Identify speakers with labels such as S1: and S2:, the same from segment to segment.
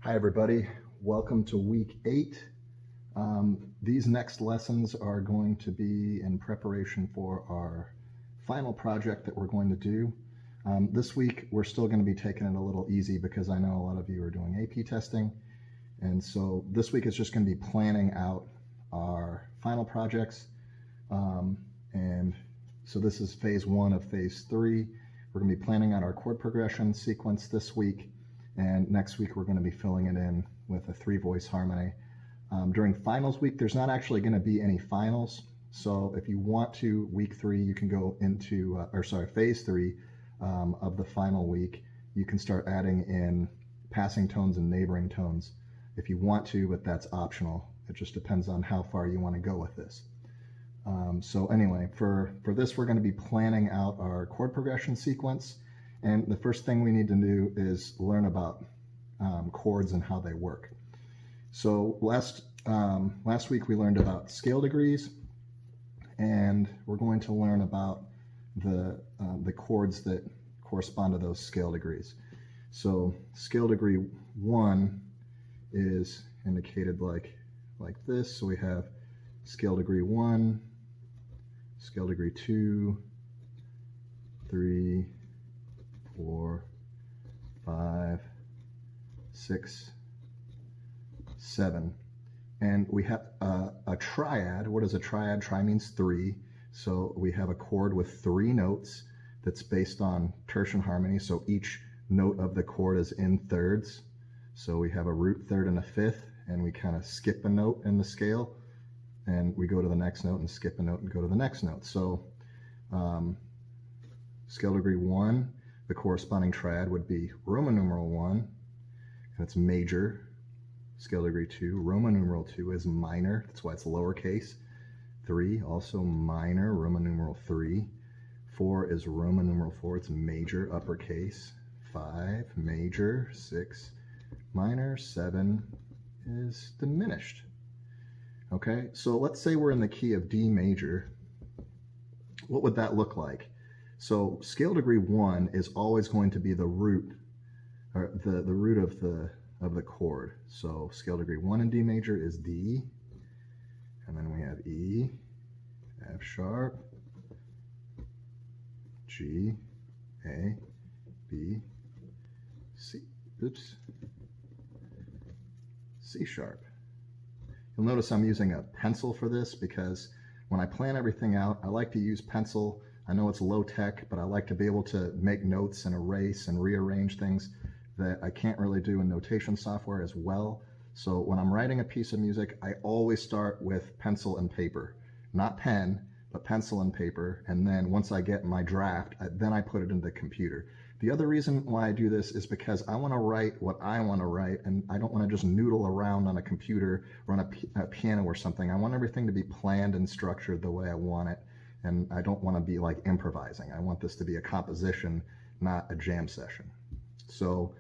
S1: Hi everybody, welcome to week 8. These next lessons are going to be in preparation for our final project that we're going to do. This week we're still going to be taking it a little easy because I know a lot of you are doing AP testing, and so this week is just going to be planning out our final projects. And so this is phase 1 of phase 3. We're going to be planning out our chord progression sequence this week. And next week, we're going to be filling it in with a 3-voice harmony. During finals week, there's not actually going to be any finals. So if you want to, week 3, you can go into, phase 3 of the final week. You can start adding in passing tones and neighboring tones if you want to, but that's optional. It just depends on how far you want to go with this. So anyway, for this, we're going to be planning out our chord progression sequence. And the first thing we need to do is learn about chords and how they work. So last week we learned about scale degrees, and we're going to learn about the chords that correspond to those scale degrees. So scale degree 1 is indicated like this. So we have scale degree 1, scale degree 2, 3, 4, 5, 6, 7. And we have a triad. What is a triad? Tri means 3. So we have a chord with 3 notes that's based on tertian harmony. So each note of the chord is in thirds. So we have a root third and a fifth, and we kind of skip a note in the scale, and we go to the next note and skip a note and go to the next note. So scale degree 1, the corresponding triad would be Roman numeral 1, and it's major. Scale degree 2, Roman numeral 2 is minor, that's why it's lowercase. 3, also minor, Roman numeral 3. 4 is Roman numeral 4, it's major, uppercase. 5, major. 6, minor. 7 is diminished. Okay, so let's say we're in the key of D major. What would that look like? So scale degree 1 is always going to be the root, or the root of the chord. So scale degree 1 in D major is D, and then we have E, F sharp, G, A, B, C, C sharp. You'll notice I'm using a pencil for this because when I plan everything out, I like to use pencil. I know it's low tech, but I like to be able to make notes and erase and rearrange things that I can't really do in notation software as well. So when I'm writing a piece of music, I always start with pencil and paper, not pen, but pencil and paper. And then once I get my draft, then I put it into the computer. The other reason why I do this is because I want to write what I want to write, and I don't want to just noodle around on a computer or on a piano or something. I want everything to be planned and structured the way I want it, and I don't want to be like improvising. I want this to be a composition, not a jam session. So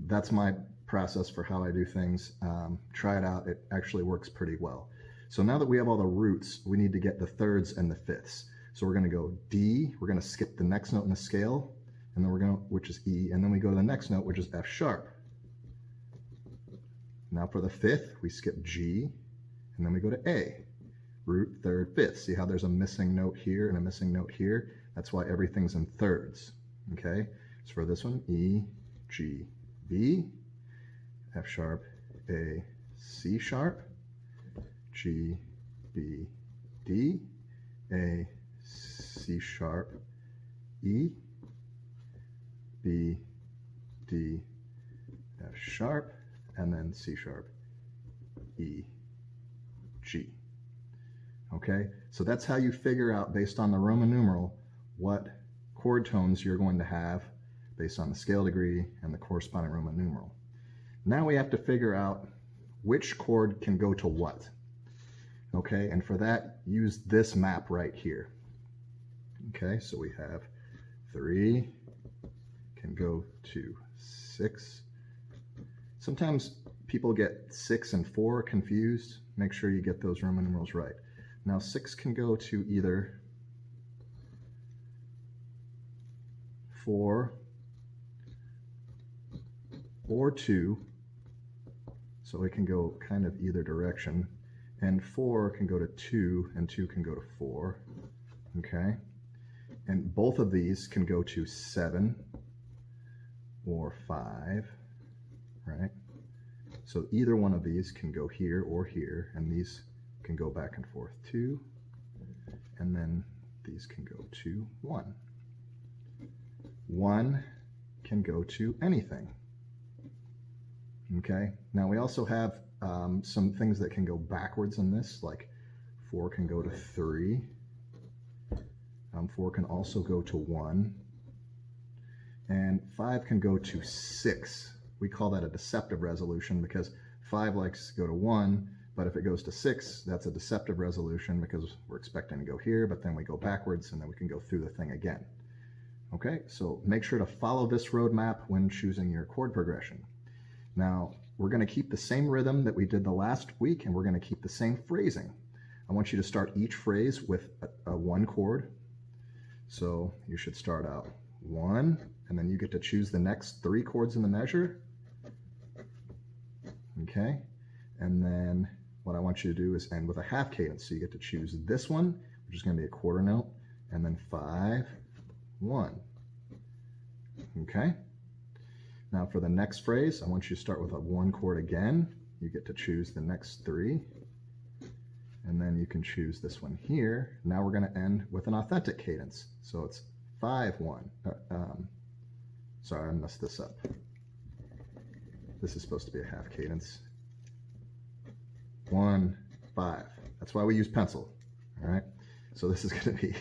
S1: that's my process for how I do things. Try it out. It actually works pretty well. So now that we have all the roots, we need to get the thirds and the fifths. So we're going to go D, we're going to skip the next note in the scale, and then which is E, and then we go to the next note, which is F sharp. Now for the fifth, we skip G, and then we go to A, root, third, fifth. See how there's a missing note here and a missing note here? That's why everything's in thirds, okay? So for this one, E, G, B, F sharp, A, C sharp, G, B, D, A, C sharp, E, B, D, F sharp, and then C sharp, E, G. Okay, so that's how you figure out, based on the Roman numeral, what chord tones you're going to have based on the scale degree and the corresponding Roman numeral. Now we have to figure out which chord can go to what. Okay, and for that, use this map right here. Okay, so we have 3 can go to 6. Sometimes people get 6 and 4 confused. Make sure you get those Roman numerals right. Now 6 can go to either 4 or 2 So it can go kind of either direction. And 4 can go to 2, and 2 can go to 4. Okay? And both of these can go to 7 or 5, right? So either one of these can go here or here, and these can go back and forth too. And then these can go to 1. 1 can go to anything. Okay, now we also have some things that can go backwards in this, like 4 can go to 3. 4 can also go to 1. And 5 can go to 6. We call that a deceptive resolution because 5 likes to go to 1, but if it goes to 6, that's a deceptive resolution because we're expecting to go here, but then we go backwards and then we can go through the thing again. Okay, so make sure to follow this roadmap when choosing your chord progression. Now, we're going to keep the same rhythm that we did the last week, and we're going to keep the same phrasing. I want you to start each phrase with a 1 chord. So you should start out 1, and then you get to choose the next 3 chords in the measure. Okay, and then what I want you to do is end with a half cadence. So you get to choose this one, which is going to be a quarter note, and then 5, 1. Okay. Now for the next phrase, I want you to start with a 1 chord again. You get to choose the next 3. And then you can choose this one here. Now we're going to end with an authentic cadence. So it's 5, 1. Sorry, I messed this up. This is supposed to be a half cadence. 1, 5. That's why we use pencil. All right. So this is going to be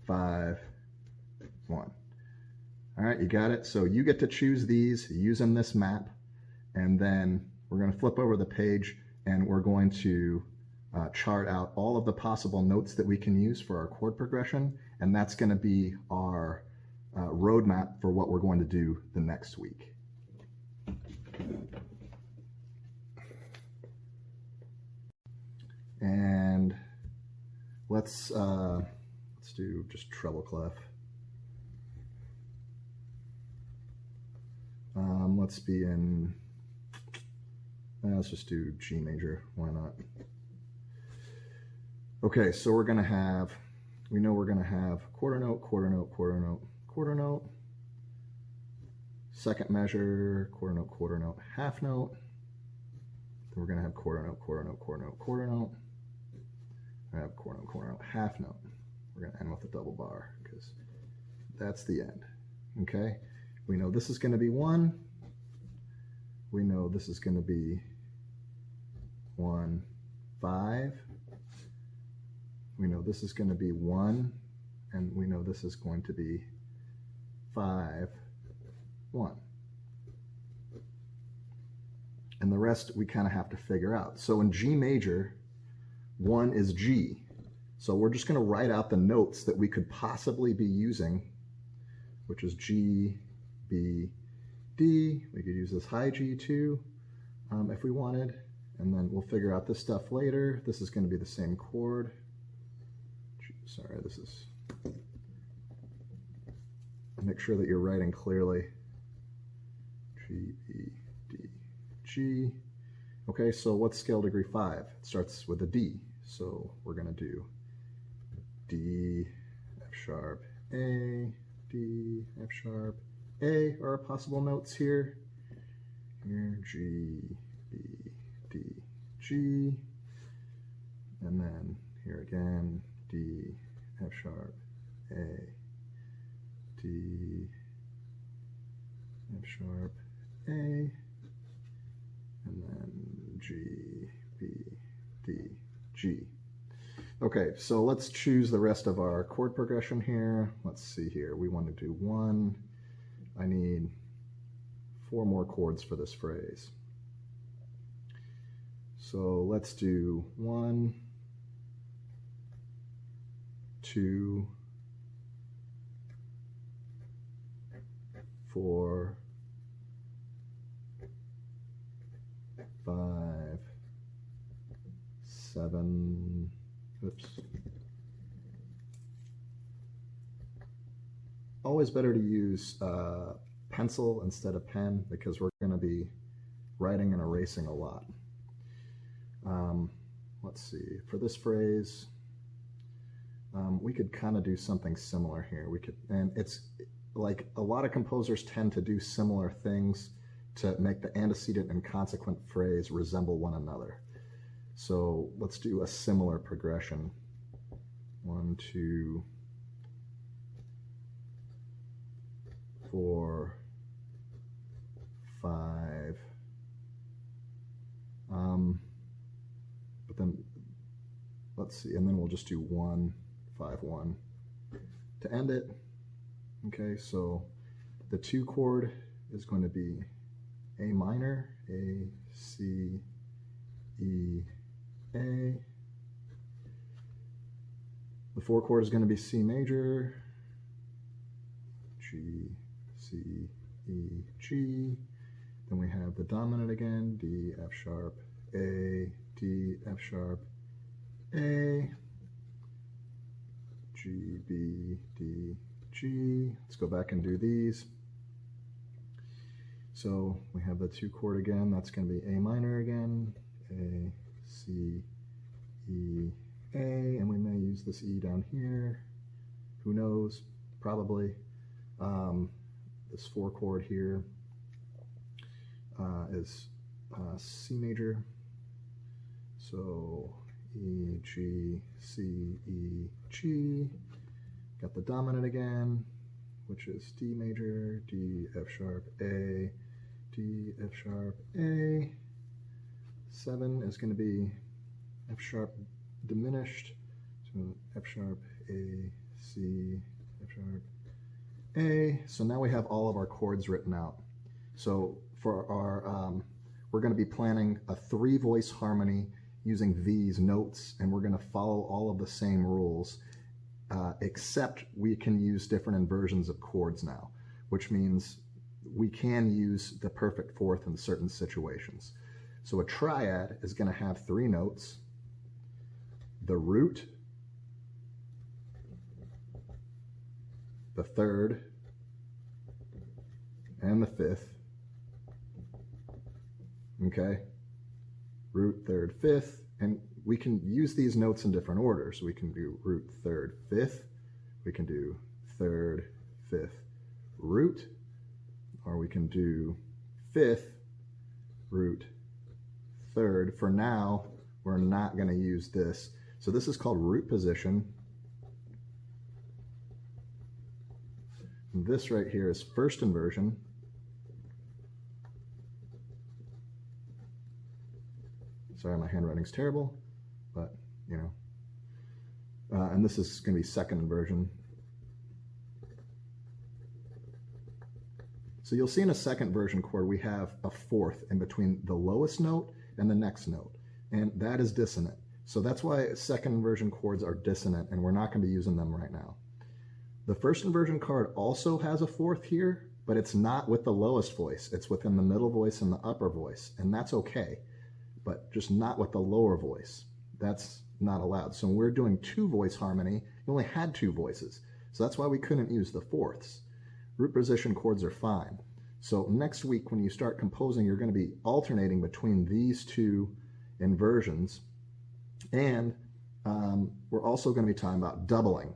S1: 5, 1. All right, you got it? So you get to choose these using this map, and then we're going to flip over the page and we're going to chart out all of the possible notes that we can use for our chord progression, and that's going to be our roadmap for what we're going to do the next week. And let's do just treble clef. Let's be in, let's just do G major, why not? Okay, so we're going to have, we know we're going to have quarter note, quarter note, quarter note, quarter note, second measure, quarter note, half note. Then we're going to have quarter note, quarter note, quarter note, quarter note. I have quarter note, half note. We're going to end with a double bar because that's the end. Okay, we know this is going to be 1. We know this is going to be 1, 5. We know this is going to be 1, and we know this is going to be 5, 1. And the rest we kind of have to figure out. So in G major, 1 is G. So we're just going to write out the notes that we could possibly be using, which is G, B, D. We could use this high G too if we wanted, and then we'll figure out this stuff later. This is going to be the same chord. Sorry, this is, make sure that you're writing clearly. G, B, D, G. Okay, so what's scale degree 5? It starts with a D. So we're going to do D, F sharp, A, D, F sharp, A are our possible notes here. Here, G, B, D, G. And then here again, D, F sharp, A, D, F sharp, A, and then G, B, D, G. Okay, so let's choose the rest of our chord progression here. Let's see here. We want to do 1. I need 4 more chords for this phrase. So let's do 1, 2, 4, 5, 7, oops. Always better to use pencil instead of pen because we're going to be writing and erasing a lot. Let's see, for this phrase, we could kind of do something similar here. We could, and it's like a lot of composers tend to do similar things to make the antecedent and consequent phrase resemble one another. So let's do a similar progression. 1, 2, 4, 5. But then let's see, and then we'll just do 1, 5, 1 to end it. Okay, so the 2 chord is going to be A minor, A, C, E, A. The 4 chord is going to be C major, G, C, E, G. Then we have the dominant again, D, F sharp, A, D, F sharp, A, G, B, D, G. Let's go back and do these. So we have the 2 chord again, that's going to be A minor again, A, C, E, A, and we may use this E down here. Who knows? Probably. This 4 chord here is C major. So E, G, C, E, G. Got the dominant again, which is D major, D, F sharp, A, D, F sharp, A. 7 is going to be F sharp diminished, so F sharp, A, C, F sharp, A. So now we have all of our chords written out. So for our, we're going to be planning a 3-voice harmony using these notes, and we're going to follow all of the same rules, except we can use different inversions of chords now, which means we can use the perfect fourth in certain situations. So a triad is going to have 3 notes: the root, the third, and the fifth. Okay? Root, third, fifth, and we can use these notes in different orders. We can do root, third, fifth. We can do third, fifth, root, or we can do fifth, root, third. For now, we're not going to use this. So this is called root position. And this right here is first inversion. Sorry, my handwriting's terrible, but you know. And this is going to be second inversion. So you'll see in a second version chord we have a fourth in between the lowest note and the next note, and that is dissonant. So that's why second inversion chords are dissonant, and we're not going to be using them right now. The first inversion chord also has a fourth here, but it's not with the lowest voice. It's within the middle voice and the upper voice, and that's okay, but just not with the lower voice. That's not allowed. So when we're doing 2-voice harmony, you only had 2 voices. So that's why we couldn't use the fourths. Root position chords are fine. So next week when you start composing, you're going to be alternating between these 2 inversions, and we're also going to be talking about doubling.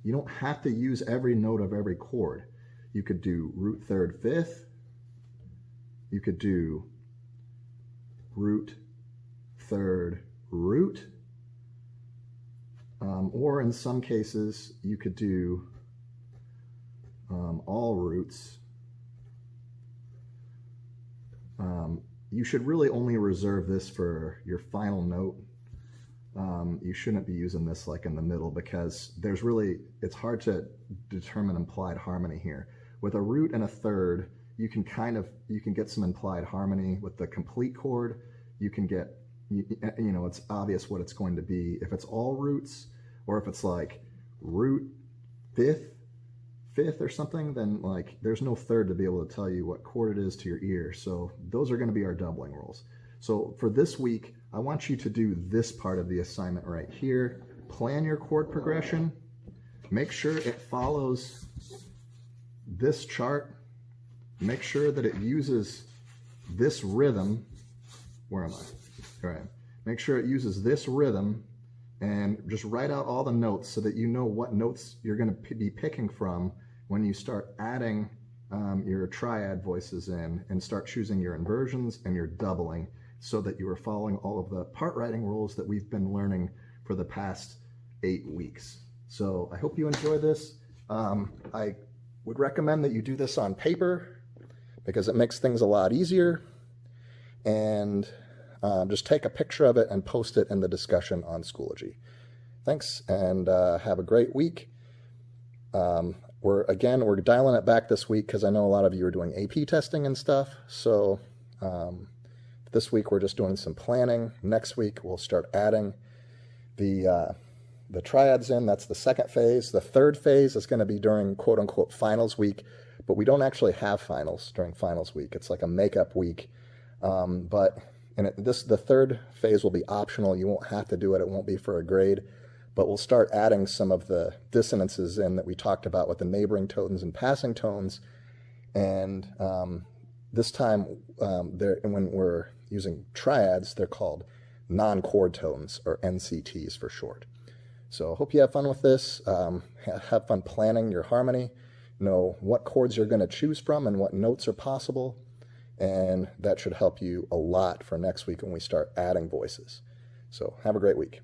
S1: You don't have to use every note of every chord. You could do root, third, fifth. You could do root, third, root. Or in some cases, you could do all roots. You should really only reserve this for your final note. You shouldn't be using this like in the middle, because there's really, it's hard to determine implied harmony here. With a root and a third, you can get some implied harmony. With the complete chord, you can get, you know, it's obvious what it's going to be. If it's all roots, or if it's like root, fifth or something, then like there's no third to be able to tell you what chord it is to your ear. So those are going to be our doubling rules. So for this week, I want you to do this part of the assignment right here. Plan your chord progression. Make sure it follows this chart, make sure that it uses this rhythm. Where am I? All right. Make sure it uses this rhythm, and just write out all the notes so that you know what notes you're going to be picking from when you start adding your triad voices in, and start choosing your inversions and your doubling, so that you are following all of the part writing rules that we've been learning for the past 8 weeks. So I hope you enjoy this. I would recommend that you do this on paper because it makes things a lot easier. And just take a picture of it and post it in the discussion on Schoology. Thanks, and have a great week. We're dialing it back this week because I know a lot of you are doing AP testing and stuff. So this week we're just doing some planning. Next week we'll start adding the triads in. That's the second phase. The third phase is going to be during quote-unquote finals week, but we don't actually have finals during finals week. It's like a makeup week. The third phase will be optional. You won't have to do it. It won't be for a grade, but we'll start adding some of the dissonances in that we talked about with the neighboring tones and passing tones. And this time, when we're using triads, they're called non-chord tones, or NCTs for short. So I hope you have fun with this. Have fun planning your harmony. Know what chords you're going to choose from and what notes are possible. And that should help you a lot for next week when we start adding voices. So have a great week.